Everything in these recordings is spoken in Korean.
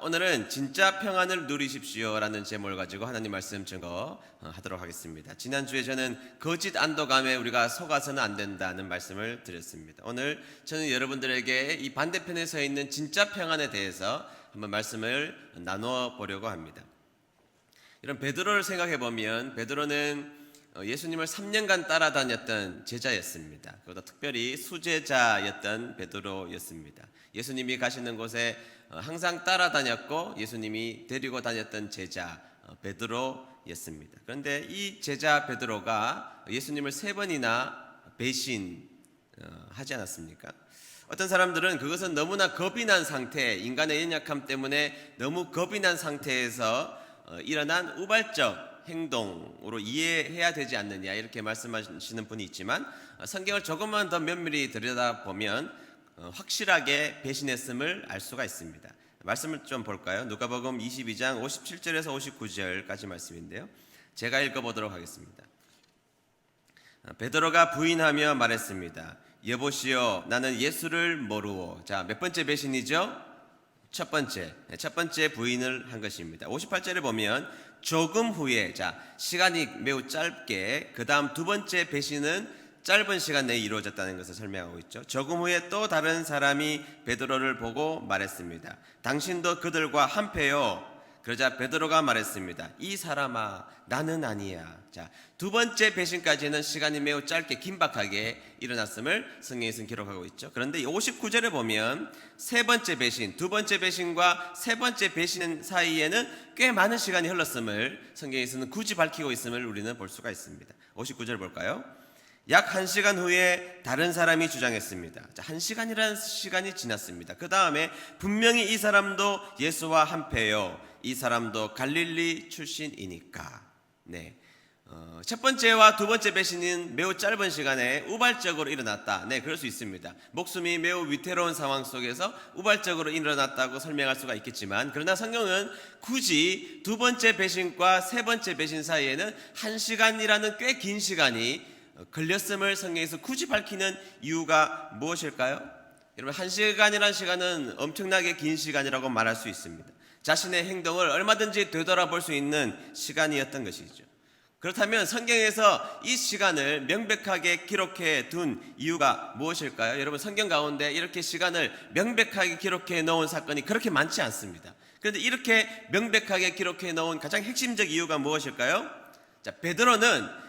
오늘은 진짜 평안을 누리십시오라는 제목을 가지고 하나님 말씀 증거하도록 하겠습니다. 지난주에 저는 거짓 안도감에 우리가 속아서는 안 된다는 말씀을 드렸습니다. 오늘 저는 여러분들에게 이 반대편에 서 있는 진짜 평안에 대해서 한번 말씀을 나누어 보려고 합니다. 이런 베드로를 생각해 보면 베드로는 예수님을 3년간 따라다녔던 제자였습니다. 그보다 특별히 수제자였던 베드로였습니다. 예수님이 가시는 곳에 항상 따라다녔고 예수님이 데리고 다녔던 제자 베드로였습니다. 그런데 이 제자 베드로가 예수님을 3번이나 배신하지 않았습니까? 어떤 사람들은 그것은 너무나 겁이 난 상태, 인간의 연약함 때문에 너무 겁이 난 상태에서 일어난 우발적 행동으로 이해해야 되지 않느냐 이렇게 말씀하시는 분이 있지만 성경을 조금만 더 면밀히 들여다보면 확실하게 배신했음을 알 수가 있습니다. 말씀을 좀 볼까요? 누가복음 22장 57절에서 59절까지 말씀인데요. 제가 읽어보도록 하겠습니다. 베드로가 부인하며 말했습니다. 여보시오, 나는 예수를 모르오. 자, 몇 번째 배신이죠? 첫 번째 부인을 한 것입니다. 58절에 보면 조금 후에, 자, 시간이 매우 짧게 그 다음 두 번째 배신은 짧은 시간 내에 이루어졌다는 것을 설명하고 있죠. 조금 후에 또 다른 사람이 베드로를 보고 말했습니다. 당신도 그들과 한패요. 그러자 베드로가 말했습니다. 이 사람아, 나는 아니야. 자, 두 번째 배신까지는 시간이 매우 짧게 긴박하게 일어났음을 성경에서는 기록하고 있죠. 그런데 59절에 보면 세 번째 배신, 두 번째 배신과 세 번째 배신 사이에는 꽤 많은 시간이 흘렀음을 성경에서는 굳이 밝히고 있음을 우리는 볼 수가 있습니다. 59절 볼까요? 약 1시간 후에 다른 사람이 주장했습니다. 자, 1시간이라는 시간이 지났습니다. 그 다음에 분명히 이 사람도 예수와 한패요. 이 사람도 갈릴리 출신이니까. 네. 첫 번째와 두 번째 배신은 매우 짧은 시간에 우발적으로 일어났다. 네, 그럴 수 있습니다. 목숨이 매우 위태로운 상황 속에서 우발적으로 일어났다고 설명할 수가 있겠지만, 그러나 성경은 굳이 두 번째 배신과 세 번째 배신 사이에는 1시간이라는 꽤 긴 시간이 걸렸음을 성경에서 굳이 밝히는 이유가 무엇일까요? 여러분, 1시간이라는 시간은 엄청나게 긴 시간이라고 말할 수 있습니다. 자신의 행동을 얼마든지 되돌아볼 수 있는 시간이었던 것이죠. 그렇다면 성경에서 이 시간을 명백하게 기록해 둔 이유가 무엇일까요? 여러분, 성경 가운데 이렇게 시간을 명백하게 기록해 놓은 사건이 그렇게 많지 않습니다. 그런데 이렇게 명백하게 기록해 놓은 가장 핵심적 이유가 무엇일까요? 자, 베드로는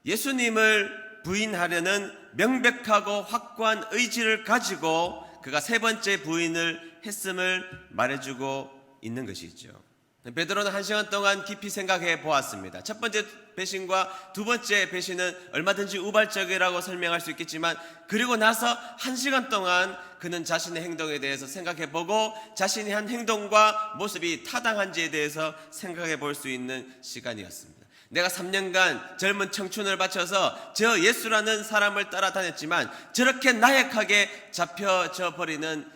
예수님을 부인하려는 명백하고 확고한 의지를 가지고 그가 세 번째 부인을 했음을 말해주고 있는 것이죠. 베드로는 1시간 동안 깊이 생각해 보았습니다. 첫 번째 배신과 두 번째 배신은 얼마든지 우발적이라고 설명할 수 있겠지만, 그리고 나서 1시간 동안 그는 자신의 행동에 대해서 생각해 보고 자신이 한 행동과 모습이 타당한지에 대해서 생각해 볼 수 있는 시간이었습니다. 내가 3년간 젊은 청춘을 바쳐서 저 예수라는 사람을 따라다녔지만 저렇게 나약하게 잡혀져 버리는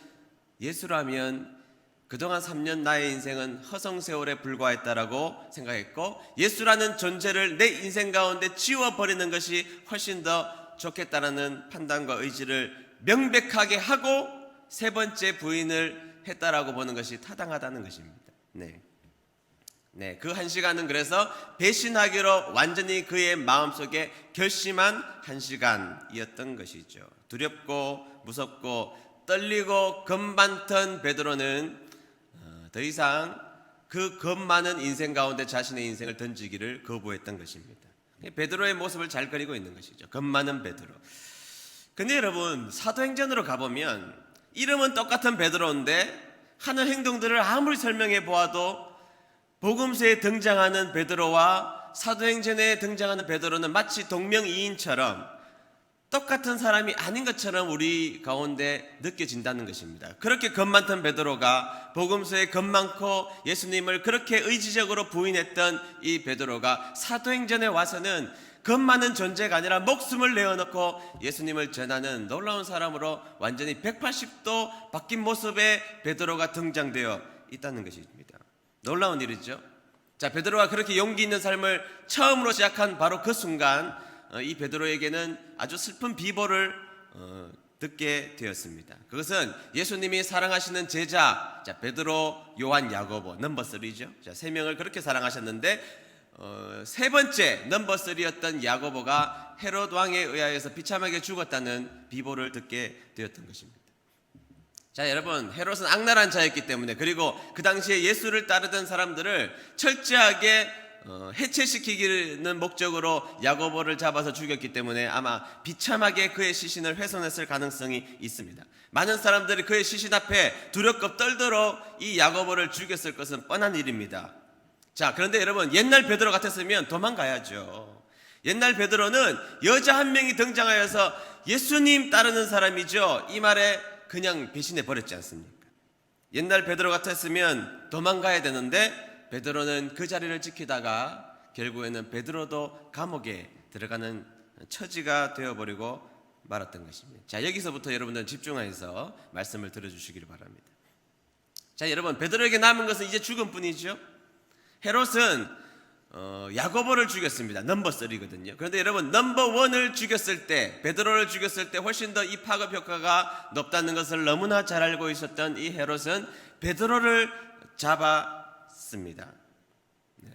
예수라면 그동안 3년 나의 인생은 허송세월에 불과했다라고 생각했고, 예수라는 존재를 내 인생 가운데 지워버리는 것이 훨씬 더 좋겠다라는 판단과 의지를 명백하게 하고 세 번째 부인을 했다라고 보는 것이 타당하다는 것입니다. 네, 그 1시간은 그래서 배신하기로 완전히 그의 마음속에 결심한 1시간이었던 것이죠. 두렵고 무섭고 떨리고 겁 많던 베드로는 더 이상 그 겁 많은 인생 가운데 자신의 인생을 던지기를 거부했던 것입니다. 베드로의 모습을 잘 그리고 있는 것이죠. 겁 많은 베드로. 근데 여러분, 사도행전으로 가보면 이름은 똑같은 베드로인데 하는 행동들을 아무리 설명해 보아도 복음서에 등장하는 베드로와 사도행전에 등장하는 베드로는 마치 동명이인처럼 똑같은 사람이 아닌 것처럼 우리 가운데 느껴진다는 것입니다. 그렇게 겁 많던 베드로가 복음서에 겁 많고 예수님을 그렇게 의지적으로 부인했던 이 베드로가 사도행전에 와서는 겁 많은 존재가 아니라 목숨을 내어놓고 예수님을 전하는 놀라운 사람으로 완전히 180도 바뀐 모습의 베드로가 등장되어 있다는 것입니다. 놀라운 일이죠. 자, 베드로가 그렇게 용기 있는 삶을 처음으로 시작한 바로 그 순간 이 베드로에게는 아주 슬픈 비보를 듣게 되었습니다. 그것은 예수님이 사랑하시는 제자, 자, 베드로, 요한, 야고보, 넘버 3죠. 자, 3명을 그렇게 사랑하셨는데 세 번째 넘버 3였던 야고보가 헤롯 왕에 의하여서 비참하게 죽었다는 비보를 듣게 되었던 것입니다. 자, 여러분, 헤롯은 악랄한 자였기 때문에, 그리고 그 당시에 예수를 따르던 사람들을 철저하게 해체시키기는 목적으로 야고보를 잡아서 죽였기 때문에 아마 비참하게 그의 시신을 훼손했을 가능성이 있습니다. 많은 사람들이 그의 시신 앞에 두렵고 떨도록 이 야고보를 죽였을 것은 뻔한 일입니다. 자, 그런데 여러분, 옛날 베드로 같았으면 도망가야죠. 옛날 베드로는 여자 한 명이 등장하여서 예수님 따르는 사람이죠, 이 말에 그냥 배신해 버렸지 않습니까? 옛날 베드로 같았으면 도망가야 되는데 베드로는 그 자리를 지키다가 결국에는 베드로도 감옥에 들어가는 처지가 되어버리고 말았던 것입니다. 자, 여기서부터 여러분들 집중해서 말씀을 들어주시기를 바랍니다. 자, 여러분, 베드로에게 남은 것은 이제 죽음뿐이죠. 헤롯은 야고보를 죽였습니다. 넘버 3거든요. 그런데 여러분, 넘버 1을 죽였을 때, 베드로를 죽였을 때 훨씬 더 이 파급 효과가 높다는 것을 너무나 잘 알고 있었던 이 헤롯은 베드로를 잡았습니다.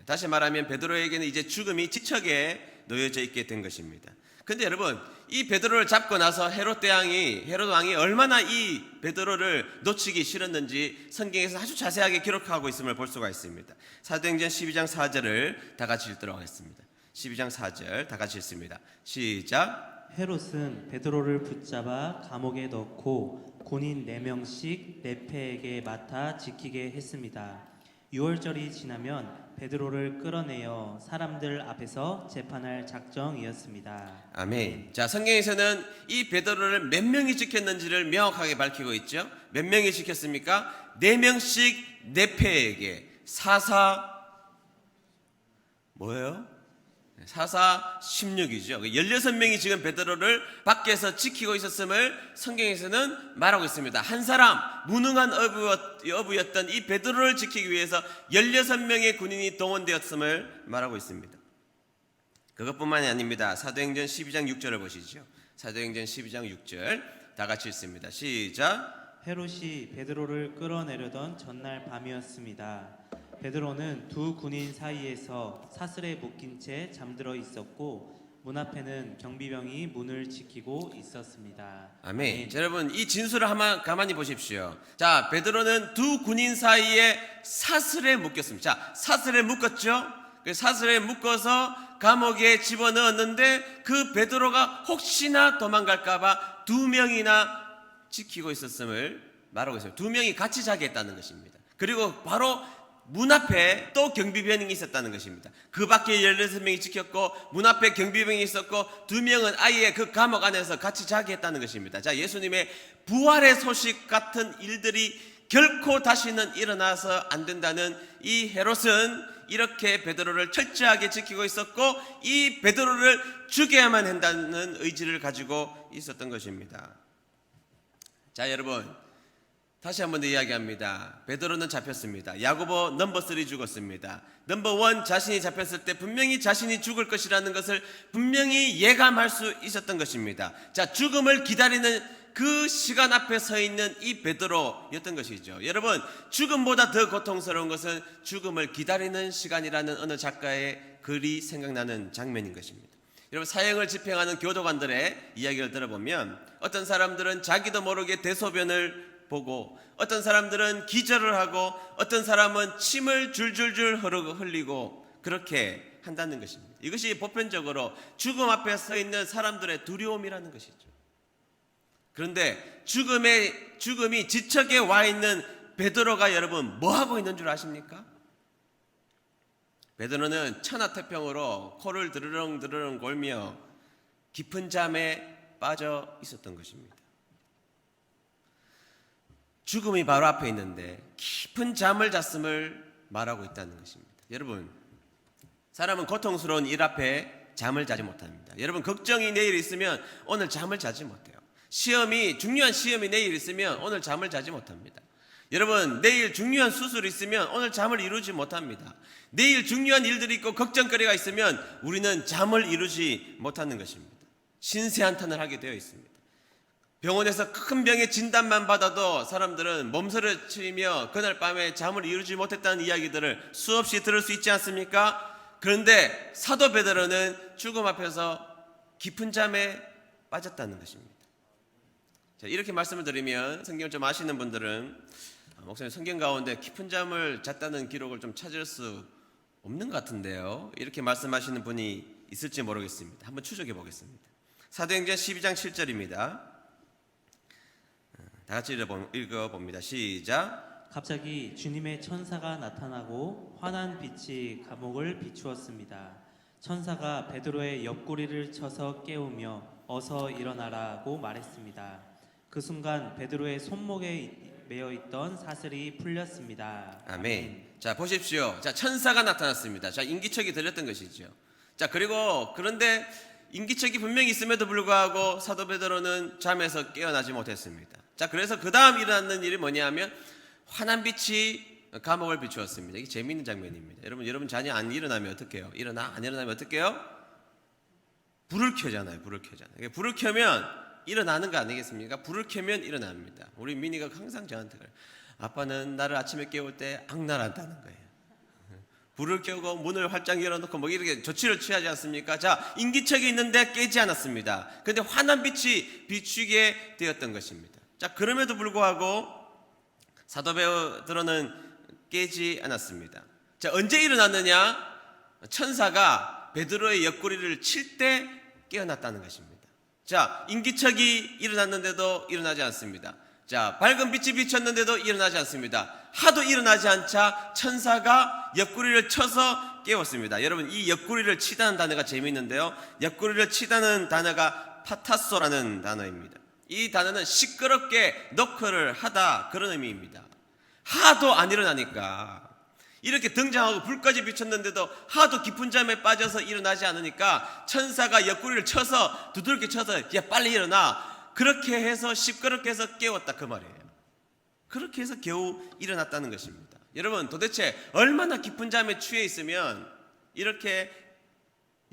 다시 말하면 베드로에게는 이제 죽음이 지척에 놓여져 있게 된 것입니다. 그런데 여러분, 이 베드로를 잡고 나서 헤롯 왕이 얼마나 이 베드로를 놓치기 싫었는지 성경에서 아주 자세하게 기록하고 있음을 볼 수가 있습니다. 사도행전 12장 4절을 다 같이 읽도록 하겠습니다. 12장 4절 다 같이 읽습니다. 시작. 헤롯은 베드로를 붙잡아 감옥에 넣고 군인 4명씩 네페에게 맡아 지키게 했습니다. 6월절이 지나면 베드로를 끌어내어 사람들 앞에서 재판할 작정이었습니다. 아멘. 자, 성경에서는 이 베드로를 몇 명이 지켰는지를 명확하게 밝히고 있죠. 몇 명이 지켰습니까? 4명씩 네페에게 사사 뭐예요? 사사 16이죠. 16명이 지금 베드로를 밖에서 지키고 있었음을 성경에서는 말하고 있습니다. 한 사람, 무능한 어부였던 이 베드로를 지키기 위해서 16명의 군인이 동원되었음을 말하고 있습니다. 그것뿐만이 아닙니다. 사도행전 12장 6절을 보시죠. 사도행전 12장 6절 다 같이 읽습니다. 시작. 헤롯이 베드로를 끌어내려던 전날 밤이었습니다. 베드로는 두 군인 사이에서 사슬에 묶인 채 잠들어 있었고 문 앞에는 경비병이 문을 지키고 있었습니다. 아멘. 자, 여러분, 이 진술을 한번 가만히 보십시오. 자, 베드로는 두 군인 사이에 사슬에 묶였습니다. 자, 사슬에 묶었죠. 사슬에 묶어서 감옥에 집어넣었는데 그 베드로가 혹시나 도망갈까봐 2명이나 지키고 있었음을 말하고 있어요. 2명이 같이 자게 했다는 것입니다. 그리고 바로 문 앞에 또 경비병이 있었다는 것입니다. 그 밖에 16명이 지켰고 문 앞에 경비병이 있었고 2명은 아예 그 감옥 안에서 같이 자게 했다는 것입니다. 자, 예수님의 부활의 소식 같은 일들이 결코 다시는 일어나서 안 된다는 이 헤롯은 이렇게 베드로를 철저하게 지키고 있었고 이 베드로를 죽여야만 한다는 의지를 가지고 있었던 것입니다. 자, 여러분, 다시 한 번 더 이야기합니다. 베드로는 잡혔습니다. 야고보 넘버 3 죽었습니다. 넘버 1 자신이 잡혔을 때 분명히 자신이 죽을 것이라는 것을 분명히 예감할 수 있었던 것입니다. 자, 죽음을 기다리는 그 시간 앞에 서 있는 이 베드로였던 것이죠. 여러분, 죽음보다 더 고통스러운 것은 죽음을 기다리는 시간이라는 어느 작가의 글이 생각나는 장면인 것입니다. 여러분, 사형을 집행하는 교도관들의 이야기를 들어보면 어떤 사람들은 자기도 모르게 대소변을 보고 어떤 사람들은 기절을 하고 어떤 사람은 침을 줄줄줄 흘리고 그렇게 한다는 것입니다. 이것이 보편적으로 죽음 앞에 서 있는 사람들의 두려움이라는 것이죠. 그런데 죽음이 지척에 와 있는 베드로가 여러분 뭐 하고 있는 줄 아십니까? 베드로는 천하태평으로 코를 드르렁 골며 깊은 잠에 빠져 있었던 것입니다. 죽음이 바로 앞에 있는데 깊은 잠을 잤음을 말하고 있다는 것입니다. 여러분, 사람은 고통스러운 일 앞에 잠을 자지 못합니다. 여러분, 걱정이 내일 있으면 오늘 잠을 자지 못해요. 중요한 시험이 내일 있으면 오늘 잠을 자지 못합니다. 여러분, 내일 중요한 수술이 있으면 오늘 잠을 이루지 못합니다. 내일 중요한 일들이 있고 걱정거리가 있으면 우리는 잠을 이루지 못하는 것입니다. 신세한탄을 하게 되어 있습니다. 병원에서 큰 병의 진단만 받아도 사람들은 몸서리치며 그날 밤에 잠을 이루지 못했다는 이야기들을 수없이 들을 수 있지 않습니까? 그런데 사도 베드로는 죽음 앞에서 깊은 잠에 빠졌다는 것입니다. 자, 이렇게 말씀을 드리면 성경을 좀 아시는 분들은 목사님 성경 가운데 깊은 잠을 잤다는 기록을 좀 찾을 수 없는 것 같은데요, 이렇게 말씀하시는 분이 있을지 모르겠습니다. 한번 추적해 보겠습니다. 사도행전 12장 7절입니다. 다 같이 읽어봅니다. 시작. 갑자기 주님의 천사가 나타나고 환한 빛이 감옥을 비추었습니다. 천사가 베드로의 옆구리를 쳐서 깨우며 어서 일어나라고 말했습니다. 그 순간 베드로의 손목에 매어 있던 사슬이 풀렸습니다. 아멘. 자, 보십시오. 자, 천사가 나타났습니다. 자, 인기척이 들렸던 것이죠. 자, 그런데 인기척이 분명히 있음에도 불구하고 사도 베드로는 잠에서 깨어나지 못했습니다. 자, 그래서 그 다음 일어났는 일이 뭐냐면 환한 빛이 감옥을 비추었습니다. 이게 재미있는 장면입니다. 여러분 잠이 안 일어나면 어떡해요? 안 일어나면 어떡해요? 불을 켜잖아요. 불을 켜면 일어나는 거 아니겠습니까? 불을 켜면 일어납니다. 우리 민이가 항상 저한테 그래요. 아빠는 나를 아침에 깨울 때 악랄한다는 거예요. 불을 켜고 문을 활짝 열어놓고 뭐 이렇게 조치를 취하지 않습니까? 자, 인기척이 있는데 깨지 않았습니다. 그런데 환한 빛이 비추게 되었던 것입니다. 자, 그럼에도 불구하고 사도 베드로는 깨지 않았습니다. 자, 언제 일어났느냐? 천사가 베드로의 옆구리를 칠 때 깨어났다는 것입니다. 자, 인기척이 일어났는데도 일어나지 않습니다. 자, 밝은 빛이 비쳤는데도 일어나지 않습니다. 하도 일어나지 않자 천사가 옆구리를 쳐서 깨웠습니다. 여러분, 이 옆구리를 치다는 단어가 재미있는데요, 옆구리를 치다는 단어가 파타소라는 단어입니다. 이 단어는 시끄럽게 노크를 하다, 그런 의미입니다. 하도 안 일어나니까, 이렇게 등장하고 불까지 비쳤는데도 하도 깊은 잠에 빠져서 일어나지 않으니까 천사가 옆구리를 쳐서 두들겨 쳐서 야 빨리 일어나, 그렇게 해서 시끄럽게 해서 깨웠다, 그 말이에요. 그렇게 해서 겨우 일어났다는 것입니다. 여러분, 도대체 얼마나 깊은 잠에 취해 있으면 이렇게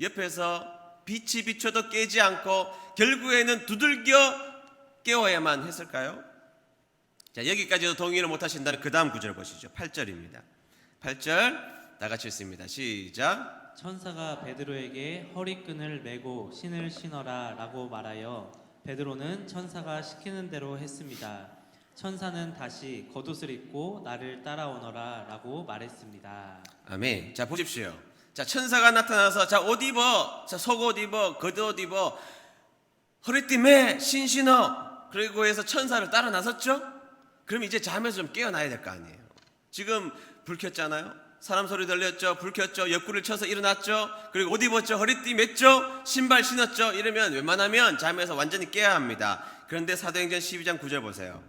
옆에서 빛이 비춰도 깨지 않고 결국에는 두들겨 깨워야만 했을까요? 자, 여기까지도 동의를 못하신다면 그 다음 구절 보시죠. 8절입니다. 8절 다 같이 읽습니다. 시작. 천사가 베드로에게 허리끈을 메고 신을 신어라 라고 말하여 베드로는 천사가 시키는 대로 했습니다. 천사는 다시 겉옷을 입고 나를 따라오너라 라고 말했습니다. 아멘. 자, 보십시오. 자, 천사가 나타나서 자, 옷 입어, 자, 속옷 입어, 겉옷 입어, 허리띠 매, 신 신어, 그리고 해서 천사를 따라 나섰죠. 그럼 이제 잠에서 좀 깨어나야 될 거 아니에요. 지금 불 켰잖아요. 사람 소리 들렸죠. 불 켰죠. 옆구리를 쳐서 일어났죠. 그리고 옷 입었죠. 허리띠 맸죠. 신발 신었죠. 이러면 웬만하면 잠에서 완전히 깨야 합니다. 그런데 사도행전 12장 9절 보세요.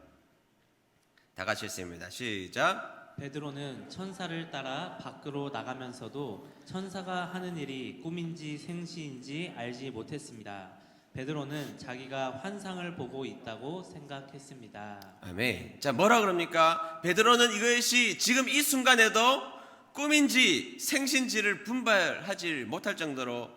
다 같이 읽습니다. 시작. 베드로는 천사를 따라 밖으로 나가면서도 천사가 하는 일이 꿈인지 생시인지 알지 못했습니다. 베드로는 자기가 환상을 보고 있다고 생각했습니다. 아멘. 자, 뭐라 그럽니까? 베드로는 이것이 지금 이 순간에도 꿈인지 생신지를 분별하지 못할 정도로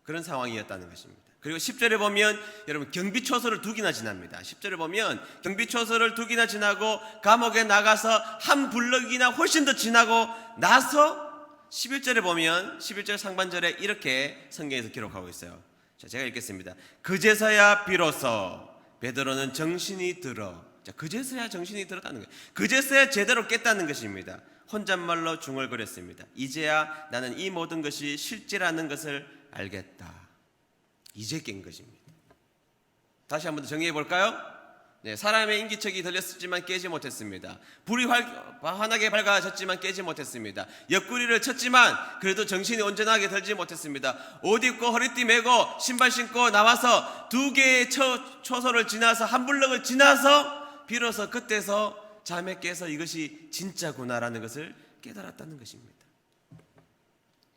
그런 상황이었다는 것입니다. 그리고 10절에 보면 여러분 경비초소를 2기나 지납니다. 10절에 보면 경비초소를 2기나 지나고 감옥에 나가서 한 블럭이나 훨씬 더 지나고 나서 11절에 보면 11절 상반절에 이렇게 성경에서 기록하고 있어요. 자, 제가 읽겠습니다. 그제서야 비로소 베드로는 정신이 들어. 자, 그제서야 정신이 들었다는 거예요. 그제서야 제대로 깼다는 것입니다. 혼잣말로 중얼거렸습니다. 이제야 나는 이 모든 것이 실제라는 것을 알겠다. 이제 깬 것입니다. 다시 한번 더 정리해 볼까요? 네, 사람의 인기척이 들렸지만 깨지 못했습니다. 불이 환하게 밝아졌지만 깨지 못했습니다. 옆구리를 쳤지만 그래도 정신이 온전하게 들지 못했습니다. 옷 입고 허리띠 메고 신발 신고 나와서 2개의 초소를 지나서 한 블럭을 지나서 비로소 그때서 잠에 깨서 이것이 진짜구나라는 것을 깨달았다는 것입니다.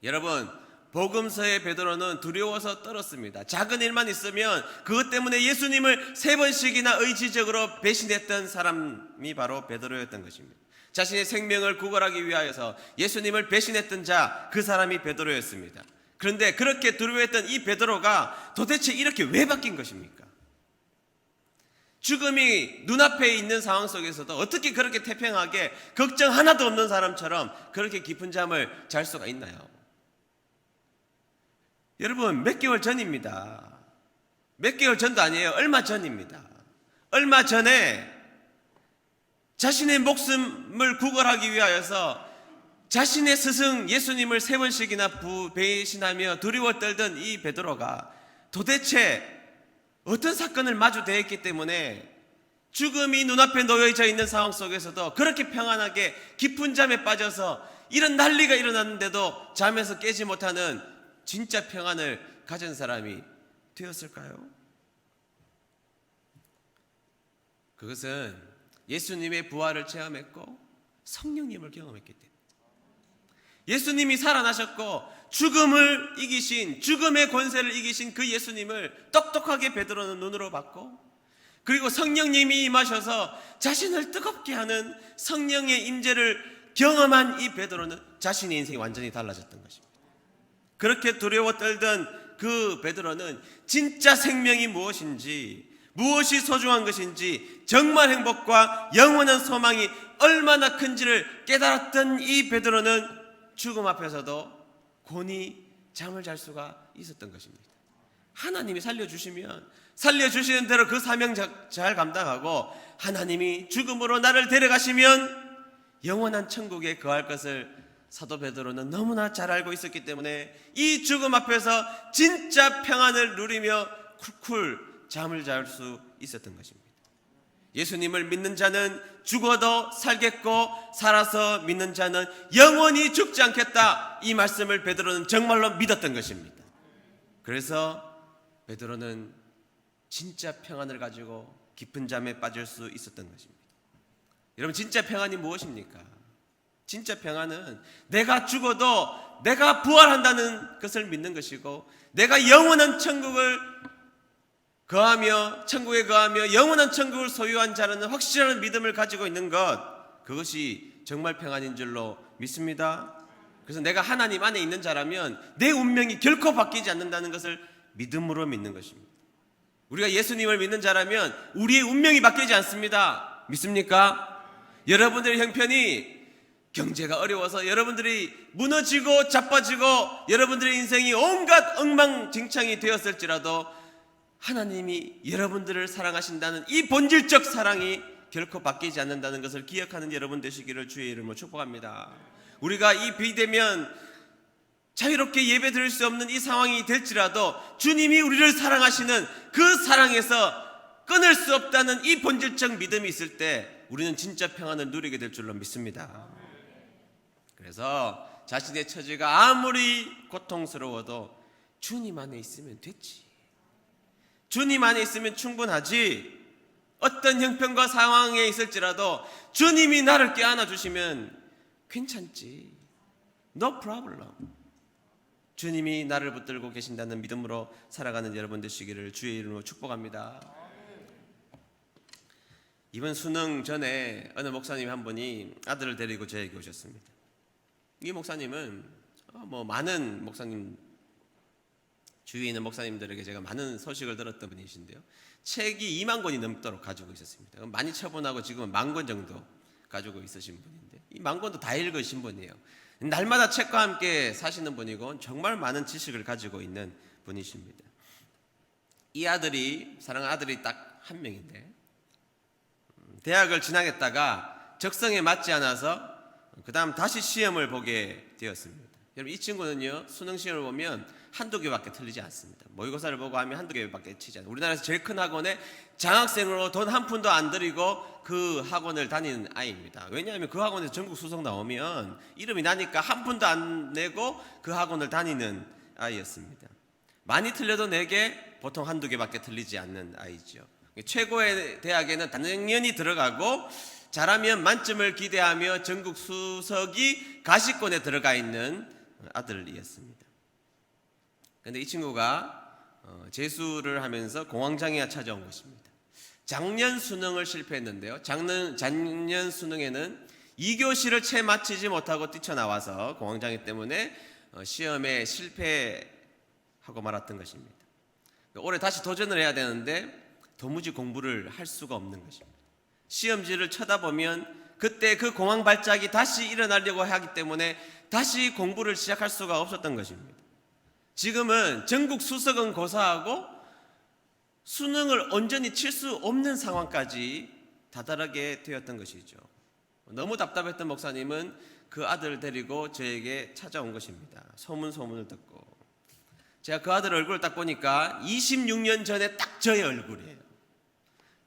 여러분, 복음서의 베드로는 두려워서 떨었습니다. 작은 일만 있으면 그것 때문에 예수님을 3번씩이나 의지적으로 배신했던 사람이 바로 베드로였던 것입니다. 자신의 생명을 구걸하기 위하여서 예수님을 배신했던 자, 그 사람이 베드로였습니다. 그런데 그렇게 두려워했던 이 베드로가 도대체 이렇게 왜 바뀐 것입니까? 죽음이 눈앞에 있는 상황 속에서도 어떻게 그렇게 태평하게 걱정 하나도 없는 사람처럼 그렇게 깊은 잠을 잘 수가 있나요? 여러분, 몇 개월 전입니다. 몇 개월 전도 아니에요. 얼마 전입니다. 얼마 전에 자신의 목숨을 구걸하기 위하여서 자신의 스승 예수님을 3번씩이나 배신하며 두려워 떨던 이 베드로가 도대체 어떤 사건을 마주 대했기 때문에 죽음이 눈앞에 놓여져 있는 상황 속에서도 그렇게 평안하게 깊은 잠에 빠져서 이런 난리가 일어났는데도 잠에서 깨지 못하는 진짜 평안을 가진 사람이 되었을까요? 그것은 예수님의 부활을 체험했고 성령님을 경험했기 때문에, 예수님이 살아나셨고 죽음을 이기신, 죽음의 권세를 이기신 그 예수님을 똑똑하게 베드로는 눈으로 봤고, 그리고 성령님이 임하셔서 자신을 뜨겁게 하는 성령의 임재를 경험한 이 베드로는 자신의 인생이 완전히 달라졌던 것입니다. 그렇게 두려워 떨던 그 베드로는 진짜 생명이 무엇인지, 무엇이 소중한 것인지, 정말 행복과 영원한 소망이 얼마나 큰지를 깨달았던 이 베드로는 죽음 앞에서도 곤히 잠을 잘 수가 있었던 것입니다. 하나님이 살려주시는 대로 그 사명 잘 감당하고, 하나님이 죽음으로 나를 데려가시면 영원한 천국에 거할 것을 사도 베드로는 너무나 잘 알고 있었기 때문에 이 죽음 앞에서 진짜 평안을 누리며 쿨쿨 잠을 잘 수 있었던 것입니다. 예수님을 믿는 자는 죽어도 살겠고 살아서 믿는 자는 영원히 죽지 않겠다, 이 말씀을 베드로는 정말로 믿었던 것입니다. 그래서 베드로는 진짜 평안을 가지고 깊은 잠에 빠질 수 있었던 것입니다. 여러분, 진짜 평안이 무엇입니까? 진짜 평안은 내가 죽어도 내가 부활한다는 것을 믿는 것이고, 내가 영원한 천국에 거하며 영원한 천국을 소유한 자라는 확실한 믿음을 가지고 있는 것, 그것이 정말 평안인 줄로 믿습니다. 그래서 내가 하나님 안에 있는 자라면 내 운명이 결코 바뀌지 않는다는 것을 믿음으로 믿는 것입니다. 우리가 예수님을 믿는 자라면 우리의 운명이 바뀌지 않습니다. 믿습니까? 여러분들의 형편이, 경제가 어려워서 여러분들이 무너지고 자빠지고 여러분들의 인생이 온갖 엉망진창이 되었을지라도 하나님이 여러분들을 사랑하신다는 이 본질적 사랑이 결코 바뀌지 않는다는 것을 기억하는 여러분 되시기를 주의 이름으로 축복합니다. 우리가 이 비대면 자유롭게 예배 드릴 수 없는 이 상황이 될지라도 주님이 우리를 사랑하시는 그 사랑에서 끊을 수 없다는 이 본질적 믿음이 있을 때 우리는 진짜 평안을 누리게 될 줄로 믿습니다. 그래서 자신의 처지가 아무리 고통스러워도 주님 안에 있으면 됐지, 주님 안에 있으면 충분하지, 어떤 형편과 상황에 있을지라도 주님이 나를 껴안아 주시면 괜찮지, no problem. 주님이 나를 붙들고 계신다는 믿음으로 살아가는 여러분 되시기를 주의 이름으로 축복합니다. 이번 수능 전에 어느 목사님 한 분이 아들을 데리고 저에게 오셨습니다. 이 목사님은 많은 목사님, 주위에 있는 목사님들에게 제가 많은 소식을 들었던 분이신데요, 책이 2만 권이 넘도록 가지고 있었습니다. 많이 처분하고 지금은 10,000권 정도 가지고 있으신 분인데, 이 10,000권도 다 읽으신 분이에요. 날마다 책과 함께 사시는 분이고 정말 많은 지식을 가지고 있는 분이십니다. 이 아들이, 사랑하는 아들이 딱 한 명인데, 대학을 진학했다가 적성에 맞지 않아서 그 다음 다시 시험을 보게 되었습니다. 여러분, 이 친구는요, 수능 시험을 보면 한두 개밖에 틀리지 않습니다. 모의고사를 보고 하면 한두 개밖에 치지 않아요. 우리나라에서 제일 큰 학원에 장학생으로 돈 한 푼도 안 들이고 그 학원을 다니는 아이입니다. 왜냐하면 그 학원에서 전국 수석 나오면 이름이 나니까 한 푼도 안 내고 그 학원을 다니는 아이였습니다. 많이 틀려도 4개, 보통 한두 개밖에 틀리지 않는 아이죠. 최고의 대학에는 당연히 들어가고 잘하면 만점을 기대하며 전국 수석이 가시권에 들어가 있는 아들이었습니다. 그런데 이 친구가 재수를 하면서 공황장애가 찾아온 것입니다. 작년 수능을 실패했는데요, 작년 수능에는 2교시를 채 마치지 못하고 뛰쳐나와서 공황장애 때문에 시험에 실패하고 말았던 것입니다. 올해 다시 도전을 해야 되는데 도무지 공부를 할 수가 없는 것입니다. 시험지를 쳐다보면 그때 그 공황 발작이 다시 일어나려고 하기 때문에 다시 공부를 시작할 수가 없었던 것입니다. 지금은 전국 수석은 고사하고 수능을 온전히 칠 수 없는 상황까지 다다르게 되었던 것이죠. 너무 답답했던 목사님은 그 아들을 데리고 저에게 찾아온 것입니다. 소문을 듣고 제가 그 아들 얼굴을 딱 보니까 26년 전에 딱 저의 얼굴이에요.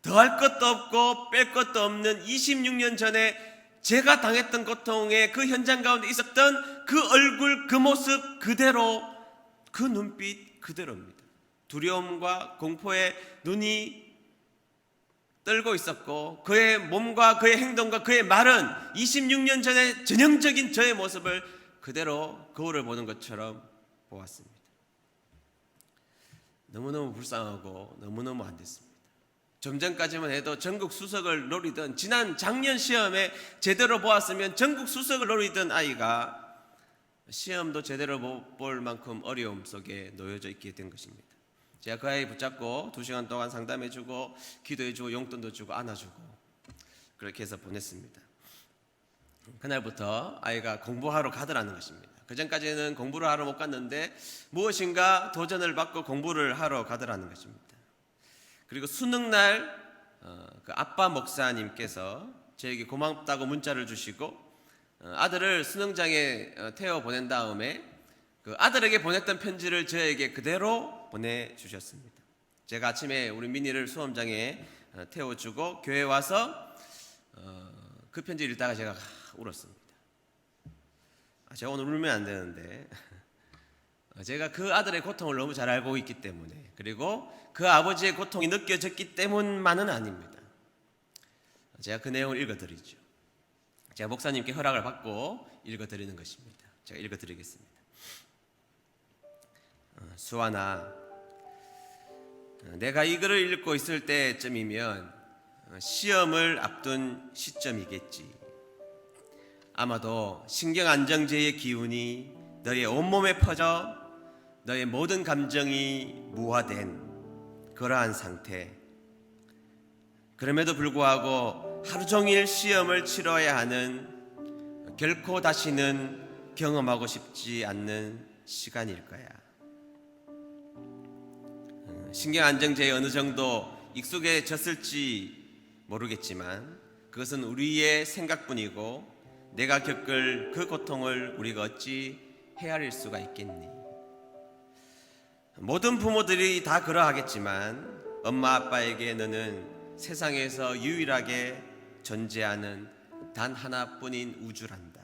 더할 것도 없고 뺄 것도 없는 26년 전에 제가 당했던 고통의 그 현장 가운데 있었던 그 얼굴, 그 모습 그대로, 그 눈빛 그대로입니다. 두려움과 공포에 눈이 떨고 있었고 그의 몸과 그의 행동과 그의 말은 26년 전에 전형적인 저의 모습을 그대로 거울을 보는 것처럼 보았습니다. 너무너무 불쌍하고 너무너무 안 됐습니다. 좀 전까지만 해도 전국 수석을 노리던, 지난 작년 시험에 제대로 보았으면 전국 수석을 노리던 아이가 시험도 제대로 못 볼 만큼 어려움 속에 놓여져 있게 된 것입니다. 제가 그 아이 붙잡고 2시간 동안 상담해주고 기도해주고 용돈도 주고 안아주고 그렇게 해서 보냈습니다. 그날부터 아이가 공부하러 가더라는 것입니다. 그 전까지는 공부를 하러 못 갔는데 무엇인가 도전을 받고 공부를 하러 가더라는 것입니다. 그리고 수능날 그 아빠 목사님께서 저에게 고맙다고 문자를 주시고 아들을 수능장에 태워 보낸 다음에 그 아들에게 보냈던 편지를 저에게 그대로 보내주셨습니다. 제가 아침에 우리 민희를 수험장에 태워주고 교회에 와서 그 편지를 읽다가 제가 울었습니다. 제가 오늘 울면 안 되는데 제가 그 아들의 고통을 너무 잘 알고 있기 때문에, 그리고 그 아버지의 고통이 느껴졌기 때문만은 아닙니다. 제가 그 내용을 읽어드리죠. 제가 목사님께 허락을 받고 읽어드리는 것입니다. 제가 읽어드리겠습니다. 수아나, 내가 이 글을 읽고 있을 때쯤이면 시험을 앞둔 시점이겠지. 아마도 신경안정제의 기운이 너의 온몸에 퍼져 너의 모든 감정이 무화된 그러한 상태. 그럼에도 불구하고 하루 종일 시험을 치러야 하는, 결코 다시는 경험하고 싶지 않는 시간일 거야. 신경안정제에 어느 정도 익숙해졌을지 모르겠지만 그것은 우리의 생각뿐이고 내가 겪을 그 고통을 우리가 어찌 헤아릴 수가 있겠니? 모든 부모들이 다 그러하겠지만 엄마 아빠에게 너는 세상에서 유일하게 존재하는 단 하나뿐인 우주란다.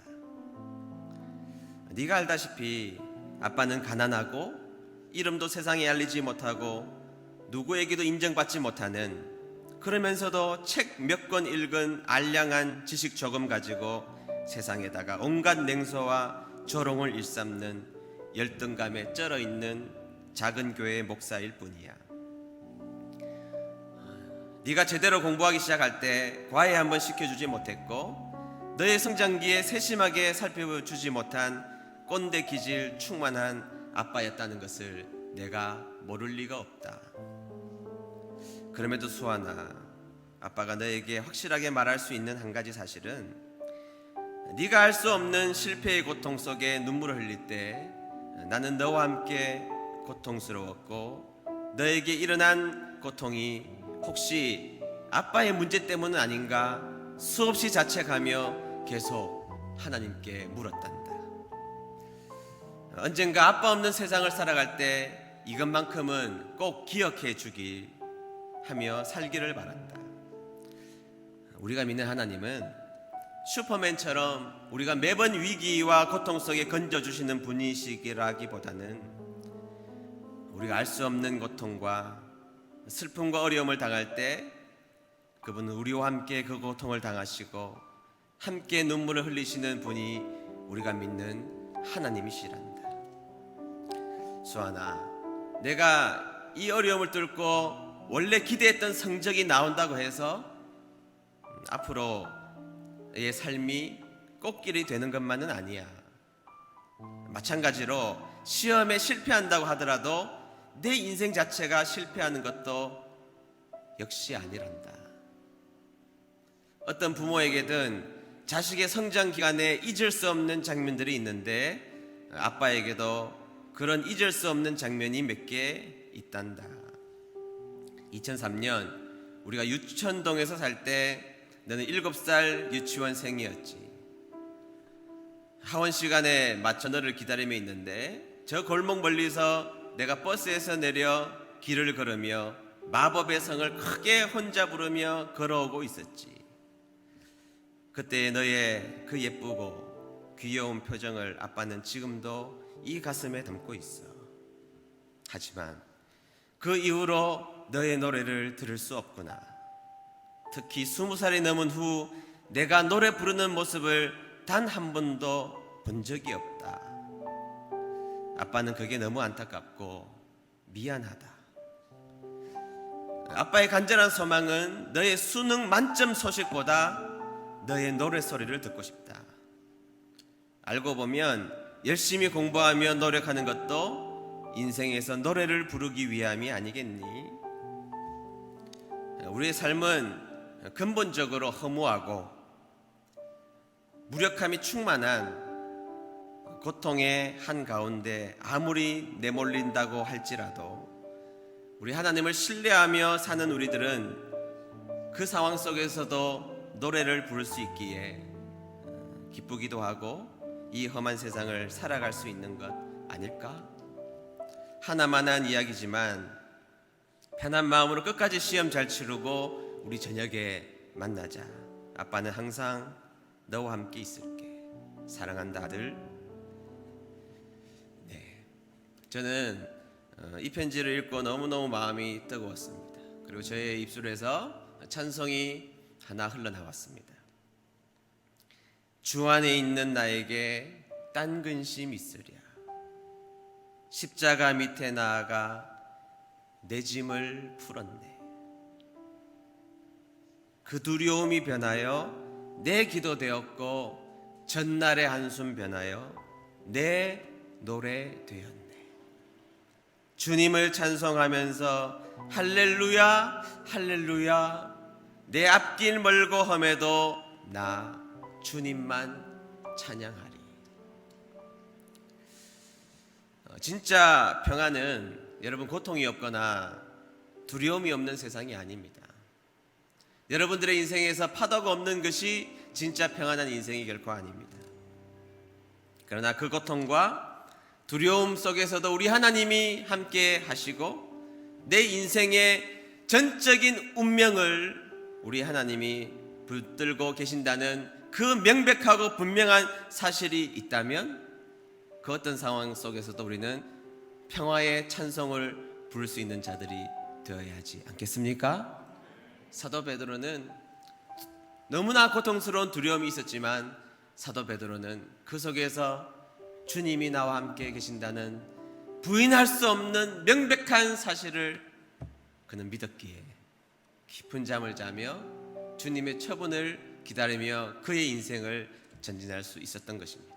네가 알다시피 아빠는 가난하고 이름도 세상에 알리지 못하고 누구에게도 인정받지 못하는, 그러면서도 책 몇 권 읽은 알량한 지식 조금 가지고 세상에다가 온갖 냉소와 조롱을 일삼는 열등감에 쩔어있는 작은 교회의 목사일 뿐이야. 네가 제대로 공부하기 시작할 때 과외 한번 시켜주지 못했고 너의 성장기에 세심하게 살펴주지 못한 꼰대 기질 충만한 아빠였다는 것을 내가 모를 리가 없다. 그럼에도 수아나, 아빠가 너에게 확실하게 말할 수 있는 한 가지 사실은 네가 알 수 없는 실패의 고통 속에 눈물을 흘릴 때 나는 너와 함께 고통스러웠고 너에게 일어난 고통이 혹시 아빠의 문제 때문은 아닌가 수없이 자책하며 계속 하나님께 물었단다. 언젠가 아빠 없는 세상을 살아갈 때 이것만큼은 꼭 기억해 주길 하며 살기를 바란다. 우리가 믿는 하나님은 슈퍼맨처럼 우리가 매번 위기와 고통 속에 건져주시는 분이시기라기보다는 우리가 알 수 없는 고통과 슬픔과 어려움을 당할 때 그분은 우리와 함께 그 고통을 당하시고 함께 눈물을 흘리시는 분이 우리가 믿는 하나님이시란다. 수아나, 내가 이 어려움을 뚫고 원래 기대했던 성적이 나온다고 해서 앞으로 의 삶이 꽃길이 되는 것만은 아니야. 마찬가지로 시험에 실패한다고 하더라도 내 인생 자체가 실패하는 것도 역시 아니란다. 어떤 부모에게든 자식의 성장 기간에 잊을 수 없는 장면들이 있는데 아빠에게도 그런 잊을 수 없는 장면이 몇 개 있단다. 2003년 우리가 유천동에서 살 때 너는 7살 유치원생이었지. 하원 시간에 맞춰 너를 기다리며 있는데 저 골목 멀리서 내가 버스에서 내려 길을 걸으며 마법의 성을 크게 혼자 부르며 걸어오고 있었지. 그때 너의 그 예쁘고 귀여운 표정을 아빠는 지금도 이 가슴에 담고 있어. 하지만 그 이후로 너의 노래를 들을 수 없구나. 특히 20살이 넘은 후 내가 노래 부르는 모습을 단 한 번도 본 적이 없다. 아빠는 그게 너무 안타깝고 미안하다. 아빠의 간절한 소망은 너의 수능 만점 소식보다 너의 노래 소리를 듣고 싶다. 알고 보면 열심히 공부하며 노력하는 것도 인생에서 노래를 부르기 위함이 아니겠니? 우리의 삶은 근본적으로 허무하고 무력함이 충만한 고통의 한가운데 아무리 내몰린다고 할지라도 우리 하나님을 신뢰하며 사는 우리들은 그 상황 속에서도 노래를 부를 수 있기에 기쁘기도 하고 이 험한 세상을 살아갈 수 있는 것 아닐까? 하나만한 이야기지만 편한 마음으로 끝까지 시험 잘 치르고 우리 저녁에 만나자. 아빠는 항상 너와 함께 있을게. 사랑한다 아들. 네, 저는 이 편지를 읽고 너무너무 마음이 뜨거웠습니다. 그리고 저의 입술에서 찬송이 하나 흘러나왔습니다. 주 안에 있는 나에게 딴 근심 있으랴. 십자가 밑에 나아가 내 짐을 풀었네. 그 두려움이 변하여 내 기도 되었고 전날의 한숨 변하여 내 노래 되었네. 주님을 찬송하면서 할렐루야 할렐루야 내 앞길 멀고 험해도 나 주님만 찬양하리. 진짜 평안은 여러분 고통이 없거나 두려움이 없는 세상이 아닙니다. 여러분들의 인생에서 파도가 없는 것이 진짜 평안한 인생이 결코 아닙니다. 그러나 그 고통과 두려움 속에서도 우리 하나님이 함께 하시고 내 인생의 전적인 운명을 우리 하나님이 붙들고 계신다는 그 명백하고 분명한 사실이 있다면 그 어떤 상황 속에서도 우리는 평화의 찬송을 부를 수 있는 자들이 되어야 하지 않겠습니까? 사도 베드로는 너무나 고통스러운 두려움이 있었지만 사도 베드로는 그 속에서 주님이 나와 함께 계신다는 부인할 수 없는 명백한 사실을 그는 믿었기에 깊은 잠을 자며 주님의 처분을 기다리며 그의 인생을 전진할 수 있었던 것입니다.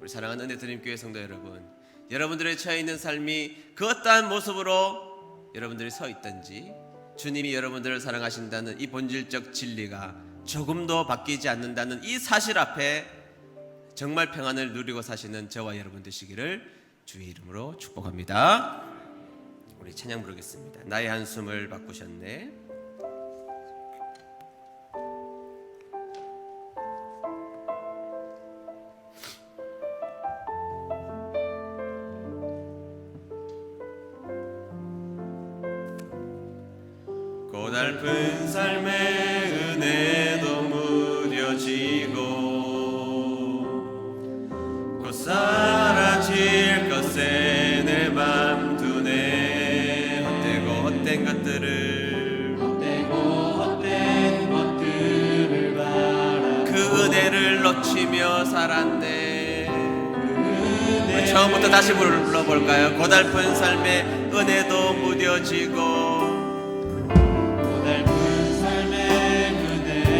우리 사랑하는 은혜드림 교회 성도 여러분, 여러분들의 처해 있는 삶이 그 어떠한 모습으로 여러분들이 서 있든지 주님이 여러분들을 사랑하신다는 이 본질적 진리가 조금도 바뀌지 않는다는 이 사실 앞에 정말 평안을 누리고 사시는 저와 여러분 되시기를 주의 이름으로 축복합니다. 우리 찬양 부르겠습니다. 나의 한숨을 바꾸셨네. 고달픈 삶의 은혜도 무뎌지고 곧 사라질 것에 내 맘 두네. 헛된 것들을 바라 그 은혜를 놓치며 살았네. 처음부터 다시 불러볼까요? 고달픈 삶의 은혜도 무뎌지고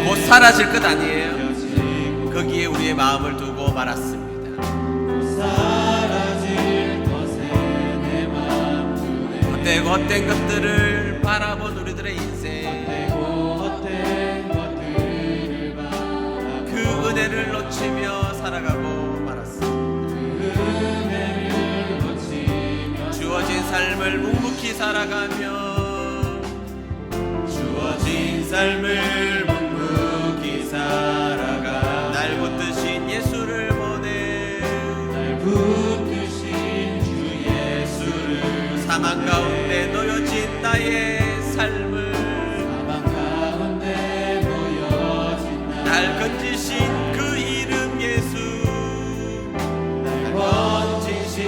곧 사라질 것 아니에요. 거기에 우리의 마음을 두고 말았습니다. 헛된 것들을 바라본 우리들의 인생 삶을 묵묵히 살아가며 주어진 삶을 묵묵히 살아가 날 붙드신 예수를 보내 날 붙드신 주 예수를 사망 가운데 놓여진 나의 삶을 사망 가운데 놓여진 날 건지신 그 이름 예수 날 건지신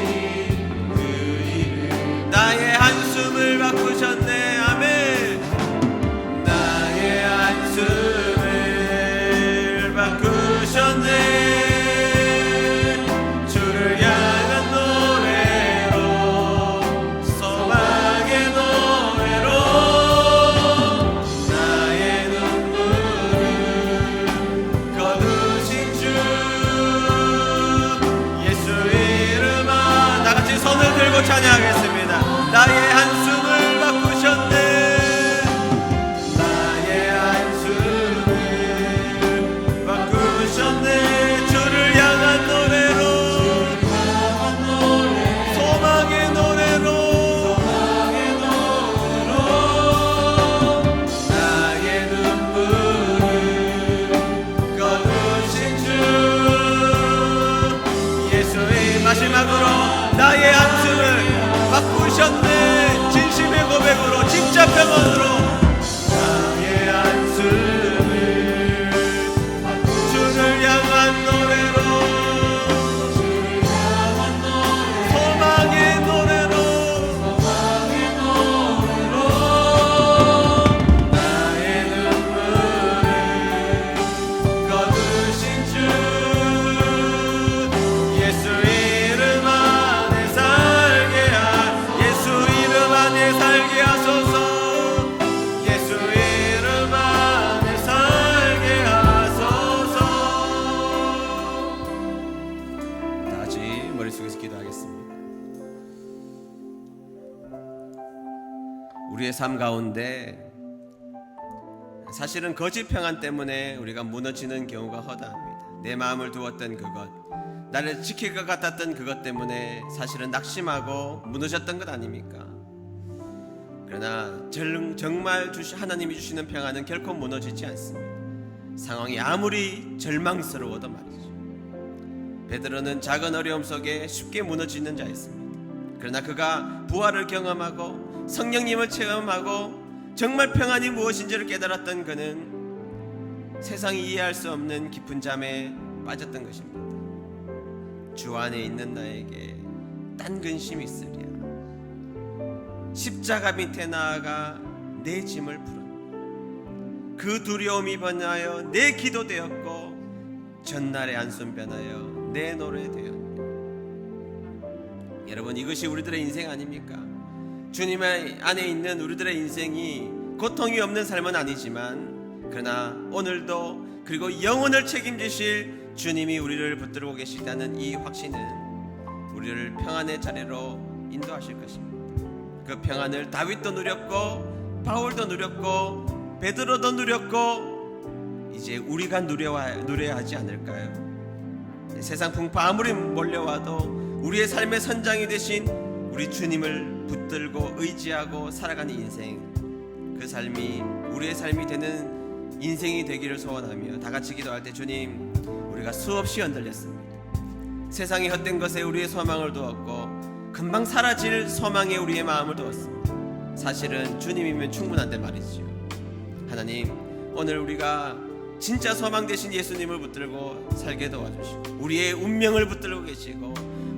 그 이름 나의 한숨을 바꾸셨네 아멘 나의 한숨을 바꾸셨네 주를 향한 노래로 소망의 노래로 나의 눈물을 거두신 주 예수 이름아 다같이 손을 들고 찬양하겠습니다 나의 한숨을 바꾸셨네 나의 한숨을 바꾸셨네 주를 향한 노래로 소망의 노래로 나의 눈물을 거두신 주 예수의 마지막으로 나의 한숨을 바꾸셨네 진심의 고백으로 진짜 평안으로 나의 한숨을 주를 향한 노래로 소망의 노래로 나의 눈물을 거두신 주 예수 이름 안에 살게 예수 이름 안에 살게 하소서 예수 이름 안에 살게 하소서 다같이 머릿속에서 기도하겠습니다 우리의 삶 가운데 사실은 거짓 평안 때문에 우리가 무너지는 경우가 허다합니다 내 마음을 두었던 그것 나를 지킬 것 같았던 그것 때문에 사실은 낙심하고 무너졌던 것 아닙니까? 그러나 정말 하나님이 주시는 평안은 결코 무너지지 않습니다. 상황이 아무리 절망스러워도 말이죠. 베드로는 작은 어려움 속에 쉽게 무너지는 자였습니다. 그러나 그가 부활을 경험하고 성령님을 체험하고 정말 평안이 무엇인지를 깨달았던 그는 세상이 이해할 수 없는 깊은 잠에 빠졌던 것입니다. 주 안에 있는 나에게 딴 근심이 있으랴 십자가 밑에 나아가 내 짐을 풀어 그 두려움이 변하여 내 기도 되었고 전날의 안순 변하여 내 노래 되었다. 여러분 이것이 우리들의 인생 아닙니까? 주님 안에 있는 우리들의 인생이 고통이 없는 삶은 아니지만 그러나 오늘도 그리고 영혼을 책임지실 주님이 우리를 붙들고 계시다는 이 확신은 우리를 평안의 자리로 인도하실 것입니다. 그 평안을 다윗도 누렸고 바울도 누렸고 베드로도 누렸고 이제 우리가 누려야 하지 않을까요? 세상 풍파 아무리 몰려와도 우리의 삶의 선장이 되신 우리 주님을 붙들고 의지하고 살아가는 인생 그 삶이 우리의 삶이 되는 인생이 되기를 소원하며 다같이 기도할 때 주님 우리가 수없이 흔들렸습니다. 세상의 헛된 것에 우리의 소망을 두었고 금방 사라질 소망에 우리의 마음을 두었습니다. 사실은 주님이면 충분한데 말이죠. 하나님 오늘 우리가 진짜 소망 되신 예수님을 붙들고 살게 도와주시고 우리의 운명을 붙들고 계시고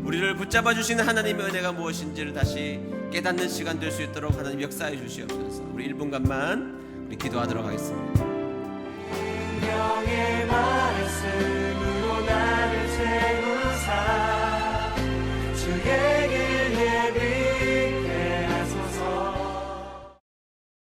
우리를 붙잡아 주시는 하나님의 은혜가 무엇인지를 다시 깨닫는 시간 될 수 있도록 하나님 역사해 주시옵소서. 우리 1분간만 우리 기도하도록 하겠습니다.